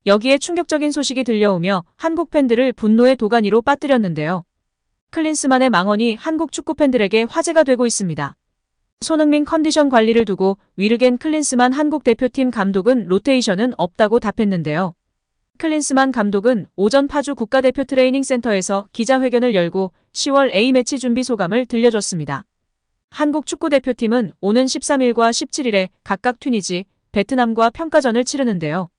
여기에 충격적인 소식이 들려오며 한국 팬들을 분노의 도가니로 빠뜨렸는데요. 클린스만의 망언이 한국 축구 팬들에게 화제가 되고 있습니다. 손흥민 컨디션 관리를 두고 위르겐 클린스만 한국 대표팀 감독은 로테이션은 없다고 답했는데요. 클린스만 감독은 오전 파주 국가대표 트레이닝 센터에서 기자회견을 열고 10월 A매치 준비 소감을 들려줬습니다. 한국 축구대표팀은 오는 13일과 17일에 각각 튀니지, 베트남과 평가전을 치르는데요.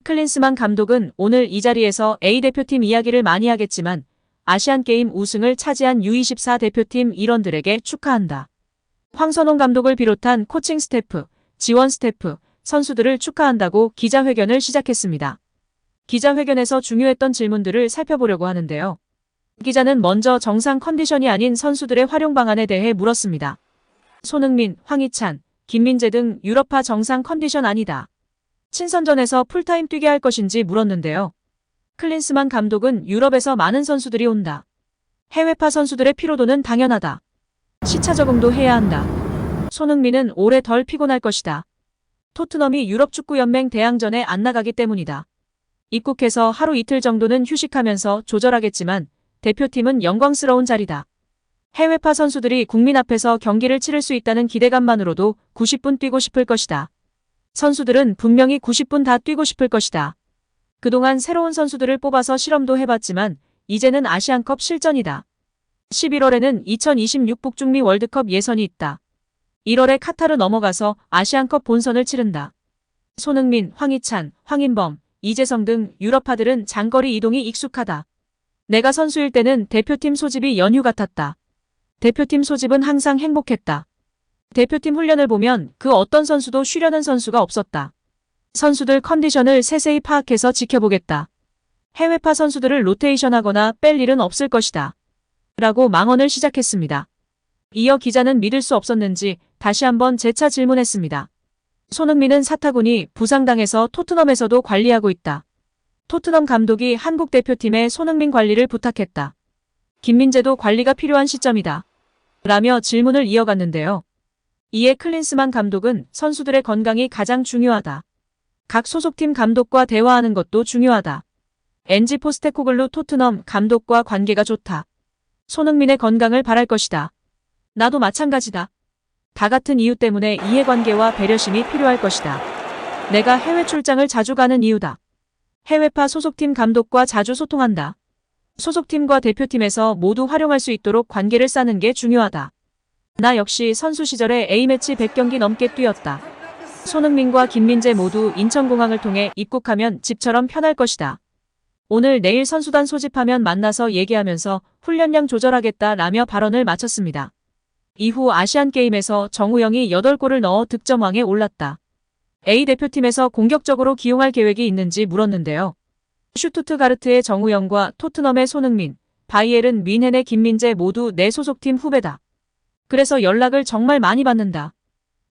클린스만 감독은 오늘 이 자리에서 A대표팀 이야기를 많이 하겠지만 아시안게임 우승을 차지한 U24 대표팀 일원들에게 축하한다. 황선홍 감독을 비롯한 코칭 스태프, 지원 스태프, 선수들을 축하한다고 기자회견을 시작했습니다. 기자회견에서 중요했던 질문들을 살펴보려고 하는데요. 기자는 먼저 정상 컨디션이 아닌 선수들의 활용 방안에 대해 물었습니다. 손흥민, 황희찬, 김민재 등 유럽파 정상 컨디션 아니다. 친선전에서 풀타임 뛰게 할 것인지 물었는데요. 클린스만 감독은 유럽에서 많은 선수들이 온다. 해외파 선수들의 피로도는 당연하다. 시차 적응도 해야 한다. 손흥민은 올해 덜 피곤할 것이다. 토트넘이 유럽축구연맹 대항전에 안 나가기 때문이다. 입국해서 하루 이틀 정도는 휴식하면서 조절하겠지만 대표팀은 영광스러운 자리다. 해외파 선수들이 국민 앞에서 경기를 치를 수 있다는 기대감만으로도 90분 뛰고 싶을 것이다. 선수들은 분명히 90분 다 뛰고 싶을 것이다. 그동안 새로운 선수들을 뽑아서 실험도 해봤지만 이제는 아시안컵 실전이다. 11월에는 2026 북중미 월드컵 예선이 있다. 1월에 카타르 넘어가서 아시안컵 본선을 치른다. 손흥민, 황희찬, 황인범, 이재성 등 유럽파들은 장거리 이동이 익숙하다. 내가 선수일 때는 대표팀 소집이 연휴 같았다. 대표팀 소집은 항상 행복했다. 대표팀 훈련을 보면 그 어떤 선수도 쉬려는 선수가 없었다. 선수들 컨디션을 세세히 파악해서 지켜보겠다. 해외파 선수들을 로테이션하거나 뺄 일은 없을 것이다. 라고 망언을 시작했습니다. 이어 기자는 믿을 수 없었는지 다시 한번 재차 질문했습니다. 손흥민은 사타구니 부상당해서 토트넘에서도 관리하고 있다. 토트넘 감독이 한국 대표팀에 손흥민 관리를 부탁했다. 김민재도 관리가 필요한 시점이다. 라며 질문을 이어갔는데요. 이에 클린스만 감독은 선수들의 건강이 가장 중요하다. 각 소속팀 감독과 대화하는 것도 중요하다. 엔지 포스테코글루 토트넘 감독과 관계가 좋다. 손흥민의 건강을 바랄 것이다. 나도 마찬가지다. 다 같은 이유 때문에 이해관계와 배려심이 필요할 것이다. 내가 해외 출장을 자주 가는 이유다. 해외파 소속팀 감독과 자주 소통한다. 소속팀과 대표팀에서 모두 활용할 수 있도록 관계를 쌓는 게 중요하다. 나 역시 선수 시절에 A매치 100경기 넘게 뛰었다. 손흥민과 김민재 모두 인천공항을 통해 입국하면 집처럼 편할 것이다. 오늘 내일 선수단 소집하면 만나서 얘기하면서 훈련량 조절하겠다 라며 발언을 마쳤습니다. 이후 아시안게임에서 정우영이 8골을 넣어 득점왕에 올랐다. A대표팀에서 공격적으로 기용할 계획이 있는지 물었는데요. 슈투트가르트의 정우영과 토트넘의 손흥민, 바이에른 뮌헨의 김민재 모두 내 소속팀 후배다. 그래서 연락을 정말 많이 받는다.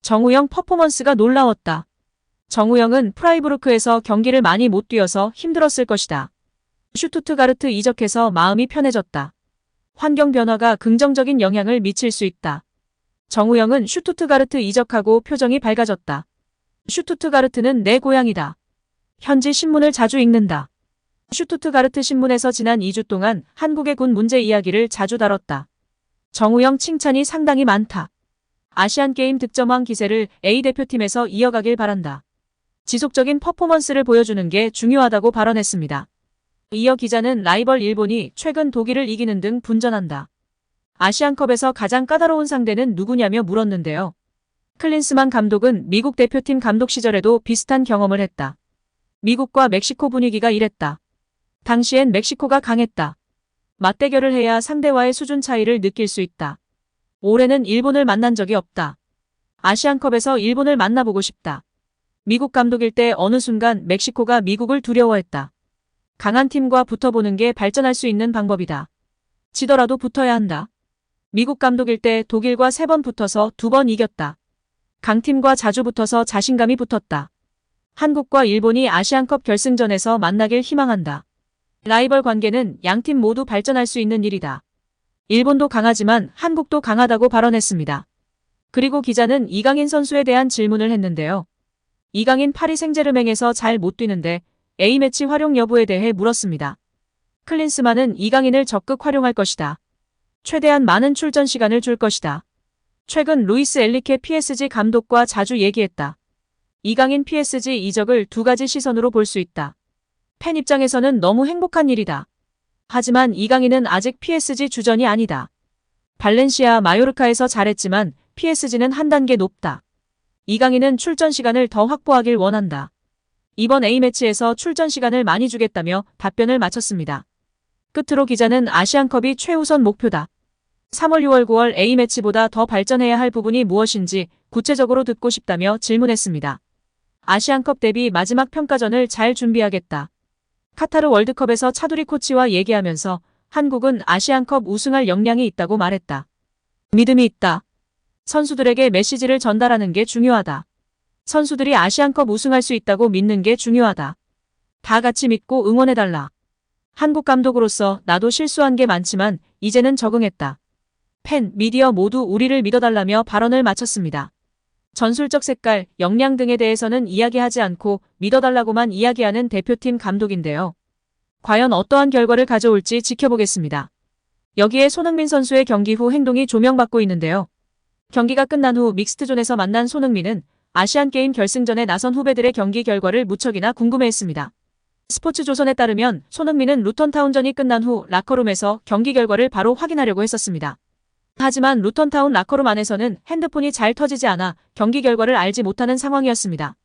정우영 퍼포먼스가 놀라웠다. 정우영은 프라이부르크에서 경기를 많이 못 뛰어서 힘들었을 것이다. 슈투트가르트 이적해서 마음이 편해졌다. 환경 변화가 긍정적인 영향을 미칠 수 있다. 정우영은 슈투트가르트 이적하고 표정이 밝아졌다. 슈투트가르트는 내 고향이다. 현지 신문을 자주 읽는다. 슈투트가르트 신문에서 지난 2주 동안 한국의 군 문제 이야기를 자주 다뤘다. 정우영 칭찬이 상당히 많다. 아시안게임 득점왕 기세를 A대표팀에서 이어가길 바란다. 지속적인 퍼포먼스를 보여주는 게 중요하다고 발언했습니다. 이어 기자는 라이벌 일본이 최근 독일을 이기는 등 분전한다. 아시안컵에서 가장 까다로운 상대는 누구냐며 물었는데요. 클린스만 감독은 미국 대표팀 감독 시절에도 비슷한 경험을 했다. 미국과 멕시코 분위기가 이랬다. 당시엔 멕시코가 강했다. 맞대결을 해야 상대와의 수준 차이를 느낄 수 있다. 올해는 일본을 만난 적이 없다. 아시안컵에서 일본을 만나보고 싶다. 미국 감독일 때 어느 순간 멕시코가 미국을 두려워했다. 강한 팀과 붙어보는 게 발전할 수 있는 방법이다. 지더라도 붙어야 한다. 미국 감독일 때 독일과 3번 붙어서 2번 이겼다. 강팀과 자주 붙어서 자신감이 붙었다. 한국과 일본이 아시안컵 결승전에서 만나길 희망한다. 라이벌 관계는 양팀 모두 발전할 수 있는 일이다. 일본도 강하지만 한국도 강하다고 발언했습니다. 그리고 기자는 이강인 선수에 대한 질문을 했는데요. 이강인 파리 생제르맹에서 잘 못 뛰는데 A매치 활용 여부에 대해 물었습니다. 클린스만은 이강인을 적극 활용할 것이다. 최대한 많은 출전 시간을 줄 것이다. 최근 루이스 엔리케 PSG 감독과 자주 얘기했다. 이강인 PSG 이적을 두 가지 시선으로 볼 수 있다. 팬 입장에서는 너무 행복한 일이다. 하지만 이강인은 아직 PSG 주전이 아니다. 발렌시아, 마요르카에서 잘했지만 PSG는 한 단계 높다. 이강인은 출전 시간을 더 확보하길 원한다. 이번 A매치에서 출전 시간을 많이 주겠다며 답변을 마쳤습니다. 끝으로 기자는 아시안컵이 최우선 목표다. 3월, 6월, 9월 A매치보다 더 발전해야 할 부분이 무엇인지 구체적으로 듣고 싶다며 질문했습니다. 아시안컵 대비 마지막 평가전을 잘 준비하겠다. 카타르 월드컵에서 차두리 코치와 얘기하면서 한국은 아시안컵 우승할 역량이 있다고 말했다. 믿음이 있다. 선수들에게 메시지를 전달하는 게 중요하다. 선수들이 아시안컵 우승할 수 있다고 믿는 게 중요하다. 다 같이 믿고 응원해달라. 한국 감독으로서 나도 실수한 게 많지만 이제는 적응했다. 팬, 미디어 모두 우리를 믿어달라며 발언을 마쳤습니다. 전술적 색깔, 역량 등에 대해서는 이야기하지 않고 믿어달라고만 이야기하는 대표팀 감독인데요. 과연 어떠한 결과를 가져올지 지켜보겠습니다. 여기에 손흥민 선수의 경기 후 행동이 조명받고 있는데요. 경기가 끝난 후 믹스트존에서 만난 손흥민은 아시안게임 결승전에 나선 후배들의 경기 결과를 무척이나 궁금해했습니다. 스포츠조선에 따르면 손흥민은 루턴타운전이 끝난 후 라커룸에서 경기 결과를 바로 확인하려고 했었습니다. 하지만 루턴타운 라커룸 안에서는 핸드폰이 잘 터지지 않아 경기 결과를 알지 못하는 상황이었습니다.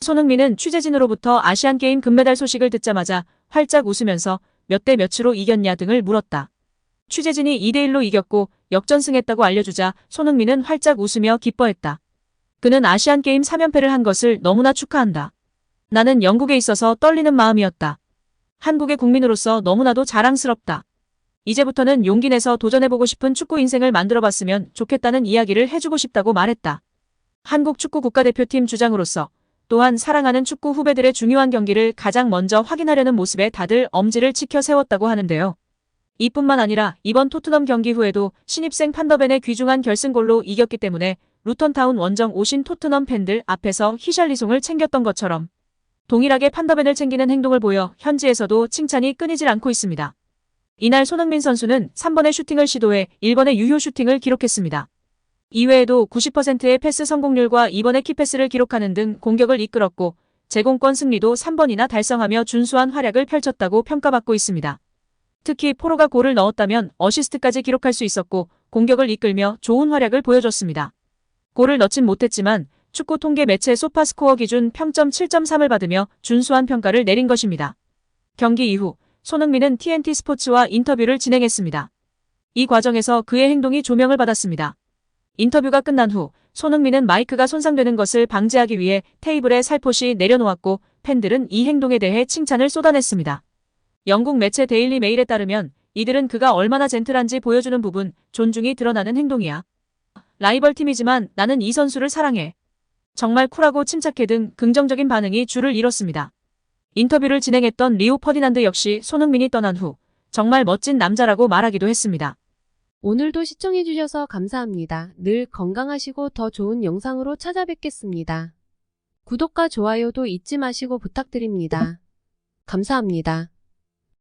손흥민은 취재진으로부터 아시안게임 금메달 소식을 듣자마자 활짝 웃으면서 몇 대 몇으로 이겼냐 등을 물었다. 취재진이 2대1로 이겼고 역전승했다고 알려주자 손흥민은 활짝 웃으며 기뻐했다. 그는 아시안게임 3연패를 한 것을 너무나 축하한다. 나는 영국에 있어서 떨리는 마음이었다. 한국의 국민으로서 너무나도 자랑스럽다. 이제부터는 용기 내서 도전해보고 싶은 축구 인생을 만들어봤으면 좋겠다는 이야기를 해주고 싶다고 말했다. 한국 축구 국가대표팀 주장으로서 또한 사랑하는 축구 후배들의 중요한 경기를 가장 먼저 확인하려는 모습에 다들 엄지를 치켜 세웠다고 하는데요. 이뿐만 아니라 이번 토트넘 경기 후에도 신입생 판더벤의 귀중한 결승골로 이겼기 때문에 루턴타운 원정 오신 토트넘 팬들 앞에서 히샬리송을 챙겼던 것처럼 동일하게 판더벤을 챙기는 행동을 보여 현지에서도 칭찬이 끊이질 않고 있습니다. 이날 손흥민 선수는 3번의 슈팅을 시도해 1번의 유효 슈팅을 기록했습니다. 이외에도 90%의 패스 성공률과 2번의 키패스를 기록하는 등 공격을 이끌었고 제공권 승리도 3번이나 달성하며 준수한 활약을 펼쳤다고 평가받고 있습니다. 특히 포로가 골을 넣었다면 어시스트까지 기록할 수 있었고 공격을 이끌며 좋은 활약을 보여줬습니다. 골을 넣진 못했지만 축구 통계 매체 소파스코어 기준 평점 7.3을 받으며 준수한 평가를 내린 것입니다. 경기 이후 손흥민은 TNT 스포츠와 인터뷰를 진행했습니다. 이 과정에서 그의 행동이 조명을 받았습니다. 인터뷰가 끝난 후 손흥민은 마이크가 손상되는 것을 방지하기 위해 테이블에 살포시 내려놓았고 팬들은 이 행동에 대해 칭찬을 쏟아냈습니다. 영국 매체 데일리 메일에 따르면 이들은 그가 얼마나 젠틀한지 보여주는 부분, 존중이 드러나는 행동이야. 라이벌 팀이지만 나는 이 선수를 사랑해. 정말 쿨하고 침착해 등 긍정적인 반응이 줄을 이뤘습니다. 인터뷰를 진행했던 리오 퍼디난드 역시 손흥민이 떠난 후 정말 멋진 남자라고 말하기도 했습니다. 오늘도 시청해주셔서 감사합니다. 늘 건강하시고 더 좋은 영상으로 찾아뵙겠습니다. 구독과 좋아요도 잊지 마시고 부탁드립니다. 감사합니다.